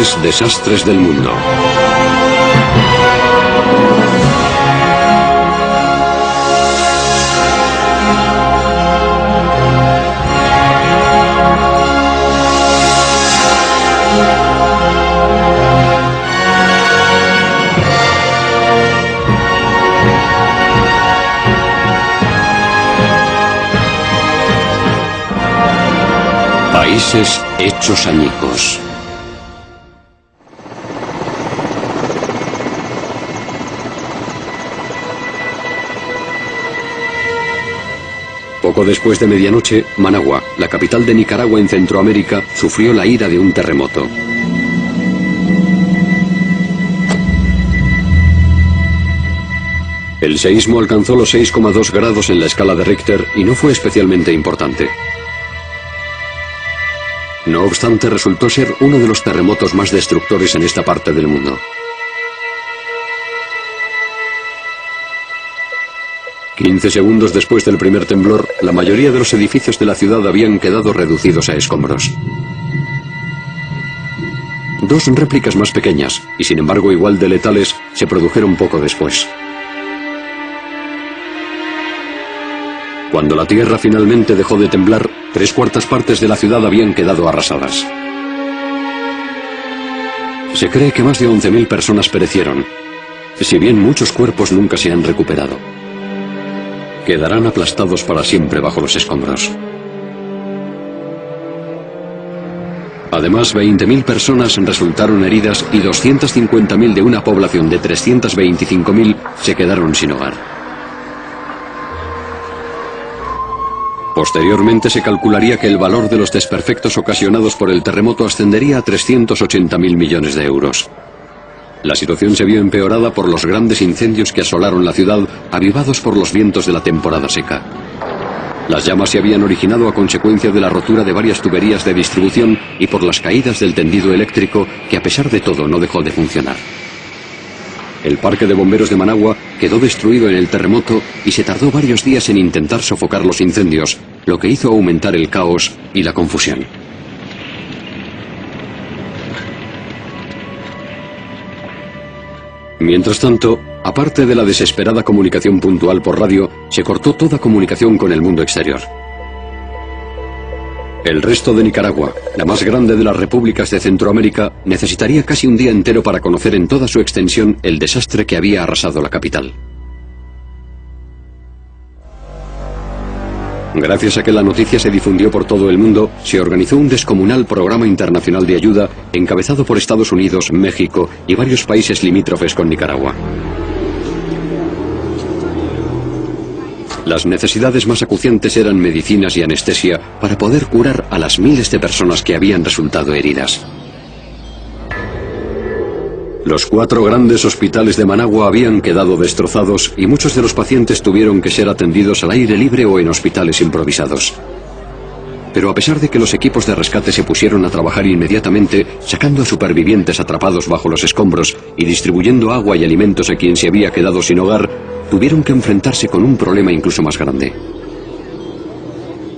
mayores desastres del mundo. Países hechos añicos. Poco después de medianoche, Managua, la capital de Nicaragua en Centroamérica, sufrió la ira de un terremoto. El seísmo alcanzó los 6,2 grados en la escala de Richter y no fue especialmente importante. No obstante, resultó ser uno de los terremotos más destructores en esta parte del mundo. «15 segundos después del primer temblor, la mayoría de los edificios de la ciudad habían quedado reducidos a escombros. Dos réplicas más pequeñas, y sin embargo igual de letales, se produjeron poco después. Cuando la tierra finalmente dejó de temblar, 3/4 partes de la ciudad habían quedado arrasadas. Se cree que más de 11.000 personas perecieron, si bien muchos cuerpos nunca se han recuperado. Quedarán aplastados para siempre bajo los escombros. Además, 20.000 personas resultaron heridas y 250.000 de una población de 325.000 se quedaron sin hogar. Posteriormente se calcularía que el valor de los desperfectos ocasionados por el terremoto ascendería a 380.000 millones de euros. La situación se vio empeorada por los grandes incendios que asolaron la ciudad, avivados por los vientos de la temporada seca. Las llamas se habían originado a consecuencia de la rotura de varias tuberías de distribución y por las caídas del tendido eléctrico, que a pesar de todo no dejó de funcionar. El parque de bomberos de Managua quedó destruido en el terremoto y se tardó varios días en intentar sofocar los incendios, lo que hizo aumentar el caos y la confusión. Mientras tanto, aparte de la desesperada comunicación puntual por radio, se cortó toda comunicación con el mundo exterior. El resto de Nicaragua, la más grande de las repúblicas de Centroamérica, necesitaría casi un día entero para conocer en toda su extensión el desastre que había arrasado la capital. Gracias a que la noticia se difundió por todo el mundo, se organizó un descomunal programa internacional de ayuda encabezado por Estados Unidos, México y varios países limítrofes con Nicaragua. Las necesidades más acuciantes eran medicinas y anestesia para poder curar a las miles de personas que habían resultado heridas. Los 4 grandes hospitales de Managua habían quedado destrozados y muchos de los pacientes tuvieron que ser atendidos al aire libre o en hospitales improvisados. Pero a pesar de que los equipos de rescate se pusieron a trabajar inmediatamente, sacando a supervivientes atrapados bajo los escombros y distribuyendo agua y alimentos a quien se había quedado sin hogar, tuvieron que enfrentarse con un problema incluso más grande.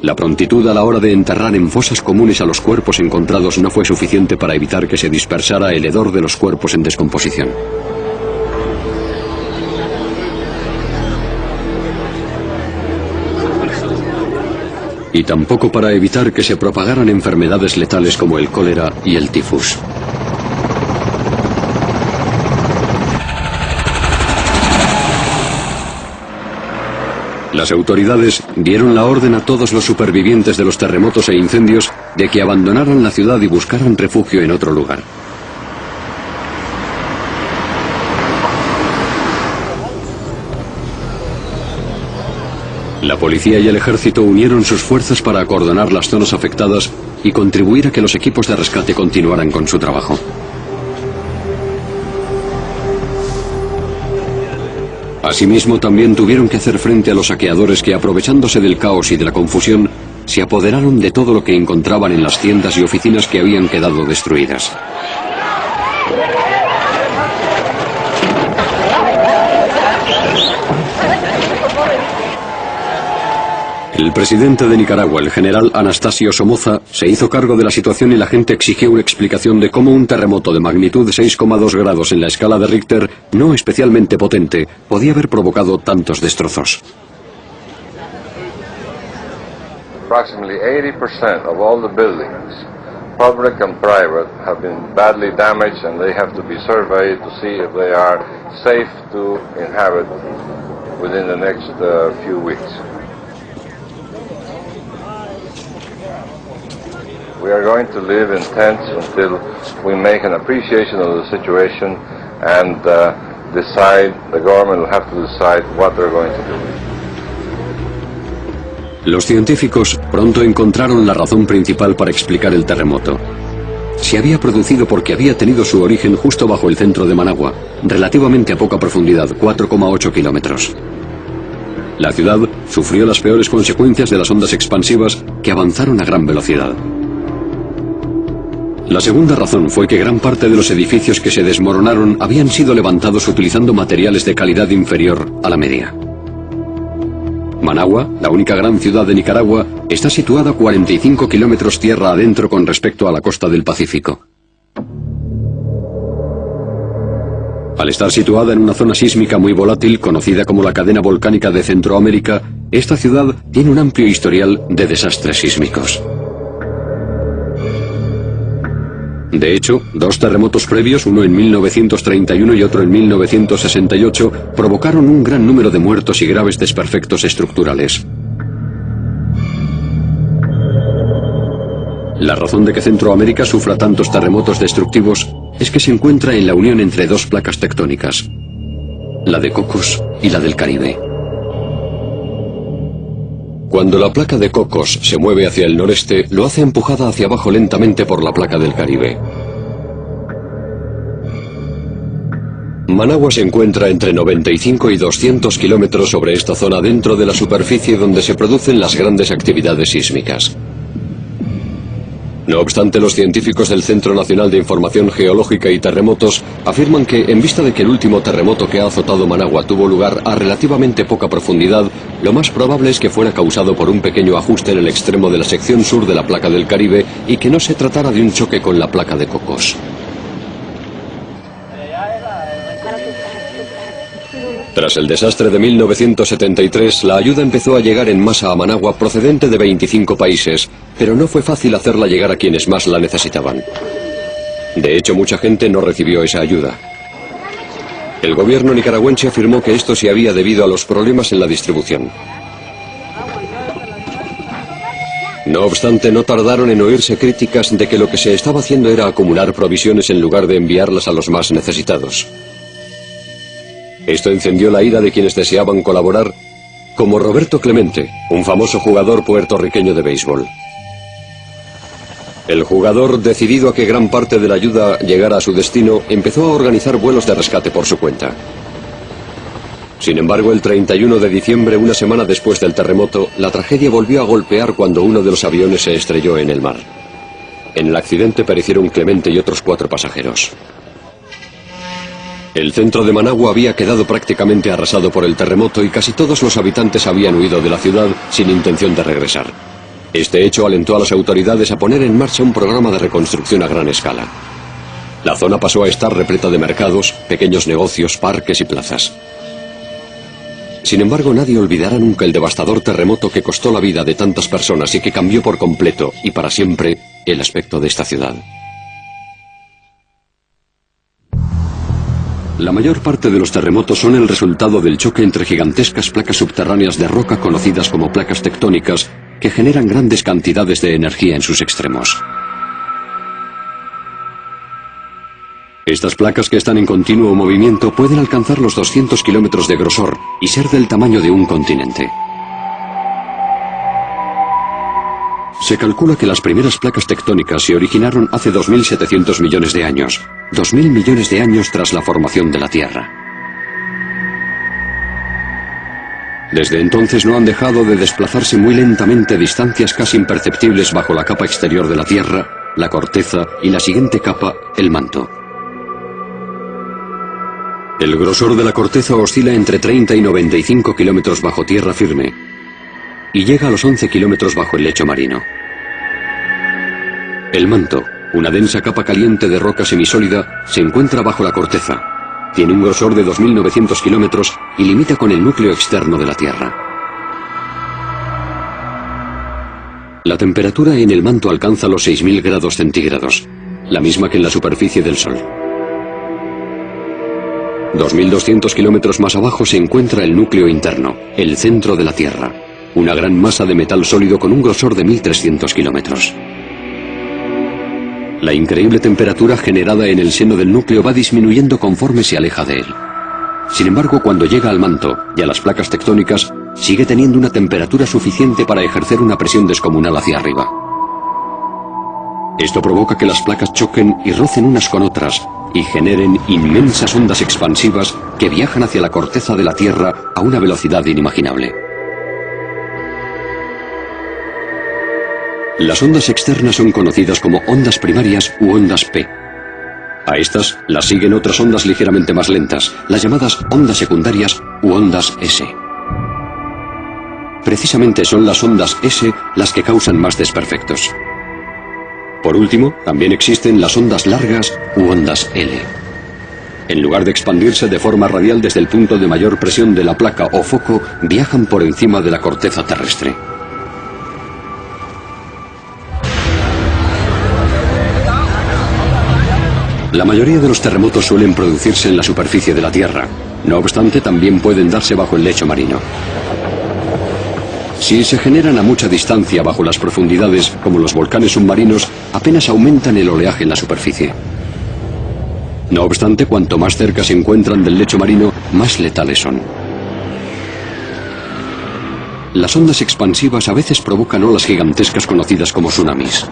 La prontitud a la hora de enterrar en fosas comunes a los cuerpos encontrados no fue suficiente para evitar que se dispersara el hedor de los cuerpos en descomposición. Y tampoco para evitar que se propagaran enfermedades letales como el cólera y el tifus. Las autoridades dieron la orden a todos los supervivientes de los terremotos e incendios de que abandonaran la ciudad y buscaran refugio en otro lugar. La policía y el ejército unieron sus fuerzas para acordonar las zonas afectadas y contribuir a que los equipos de rescate continuaran con su trabajo. Asimismo, también tuvieron que hacer frente a los saqueadores que, aprovechándose del caos y de la confusión, se apoderaron de todo lo que encontraban en las tiendas y oficinas que habían quedado destruidas. El presidente de Nicaragua, el general Anastasio Somoza, se hizo cargo de la situación y la gente exigió una explicación de cómo un terremoto de magnitud de 6,2 grados en la escala de Richter, no especialmente potente, podía haber provocado tantos destrozos. Approximately 80% of all the buildings, public and private, have been badly damaged, and they have to be surveyed to see if they are safe to inhabit within the next few weeks. We are going to live in tents until we make an appreciation of the situation and decide, the government will have to decide what they're going to do. Los científicos pronto encontraron la razón principal para explicar el terremoto. Se había producido porque había tenido su origen justo bajo el centro de Managua, relativamente a poca profundidad, 4,8 kilómetros. La ciudad sufrió las peores consecuencias de las ondas expansivas que avanzaron a gran velocidad. La segunda razón fue que gran parte de los edificios que se desmoronaron habían sido levantados utilizando materiales de calidad inferior a la media. Managua, la única gran ciudad de Nicaragua, está situada 45 kilómetros tierra adentro con respecto a la costa del Pacífico. Al estar situada en una zona sísmica muy volátil, conocida como la cadena volcánica de Centroamérica, esta ciudad tiene un amplio historial de desastres sísmicos. De hecho, dos terremotos previos, uno en 1931 y otro en 1968, provocaron un gran número de muertos y graves desperfectos estructurales. La razón de que Centroamérica sufra tantos terremotos destructivos es que se encuentra en la unión entre dos placas tectónicas, la de Cocos y la del Caribe. Cuando la placa de Cocos se mueve hacia el noreste, lo hace empujada hacia abajo lentamente por la placa del Caribe. Managua se encuentra entre 95 y 200 kilómetros sobre esta zona dentro de la superficie donde se producen las grandes actividades sísmicas. No obstante, los científicos del Centro Nacional de Información Geológica y Terremotos afirman que, en vista de que el último terremoto que ha azotado Managua tuvo lugar a relativamente poca profundidad, lo más probable es que fuera causado por un pequeño ajuste en el extremo de la sección sur de la placa del Caribe y que no se tratara de un choque con la placa de Cocos. Tras el desastre de 1973, la ayuda empezó a llegar en masa a Managua procedente de 25 países, pero no fue fácil hacerla llegar a quienes más la necesitaban. De hecho, mucha gente no recibió esa ayuda. El gobierno nicaragüense afirmó que esto se había debido a los problemas en la distribución. No obstante, no tardaron en oírse críticas de que lo que se estaba haciendo era acumular provisiones en lugar de enviarlas a los más necesitados. Esto encendió la ira de quienes deseaban colaborar, como Roberto Clemente, un famoso jugador puertorriqueño de béisbol. El jugador, decidido a que gran parte de la ayuda llegara a su destino, empezó a organizar vuelos de rescate por su cuenta. Sin embargo, el 31 de diciembre, una semana después del terremoto, la tragedia volvió a golpear cuando uno de los aviones se estrelló en el mar. En el accidente perecieron Clemente y otros 4 pasajeros. El centro de Managua había quedado prácticamente arrasado por el terremoto y casi todos los habitantes habían huido de la ciudad sin intención de regresar. Este hecho alentó a las autoridades a poner en marcha un programa de reconstrucción a gran escala. La zona pasó a estar repleta de mercados, pequeños negocios, parques y plazas. Sin embargo, nadie olvidará nunca el devastador terremoto que costó la vida de tantas personas y que cambió por completo y para siempre el aspecto de esta ciudad. La mayor parte de los terremotos son el resultado del choque entre gigantescas placas subterráneas de roca conocidas como placas tectónicas que generan grandes cantidades de energía en sus extremos. Estas placas, que están en continuo movimiento, pueden alcanzar los 200 kilómetros de grosor y ser del tamaño de un continente. Se calcula que las primeras placas tectónicas se originaron hace 2.700 millones de años, 2.000 millones de años tras la formación de la Tierra. Desde entonces no han dejado de desplazarse muy lentamente distancias casi imperceptibles bajo la capa exterior de la Tierra, la corteza y la siguiente capa, el manto. El grosor de la corteza oscila entre 30 y 95 kilómetros bajo tierra firme. y llega a los 11 kilómetros bajo el lecho marino. El manto, una densa capa caliente de roca semisólida, se encuentra bajo la corteza. Tiene un grosor de 2.900 kilómetros y limita con el núcleo externo de la Tierra. La temperatura en el manto alcanza los 6.000 grados centígrados, la misma que en la superficie del Sol. 2.200 kilómetros más abajo se encuentra el núcleo interno, el centro de la Tierra, una gran masa de metal sólido con un grosor de 1.300 kilómetros. La increíble temperatura generada en el seno del núcleo va disminuyendo conforme se aleja de él. Sin embargo, cuando llega al manto y a las placas tectónicas, sigue teniendo una temperatura suficiente para ejercer una presión descomunal hacia arriba. Esto provoca que las placas choquen y rocen unas con otras y generen inmensas ondas expansivas que viajan hacia la corteza de la Tierra a una velocidad inimaginable. Las ondas externas son conocidas como ondas primarias u ondas P. A estas las siguen otras ondas ligeramente más lentas, las llamadas ondas secundarias u ondas S. Precisamente son las ondas S las que causan más desperfectos. Por último, también existen las ondas largas u ondas L. En lugar de expandirse de forma radial desde el punto de mayor presión de la placa o foco, viajan por encima de la corteza terrestre. La mayoría de los terremotos suelen producirse en la superficie de la Tierra. No obstante, también pueden darse bajo el lecho marino. Si se generan a mucha distancia bajo las profundidades, como los volcanes submarinos, apenas aumentan el oleaje en la superficie. No obstante, cuanto más cerca se encuentran del lecho marino, más letales son. Las ondas expansivas a veces provocan olas gigantescas conocidas como tsunamis.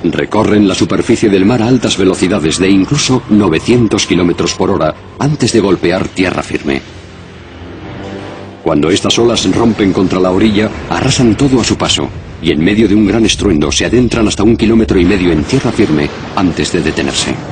Recorren la superficie del mar a altas velocidades de incluso 900 kilómetros por hora antes de golpear tierra firme. Cuando estas olas rompen contra la orilla, arrasan todo a su paso y en medio de un gran estruendo se adentran hasta 1,5 kilómetros en tierra firme antes de detenerse.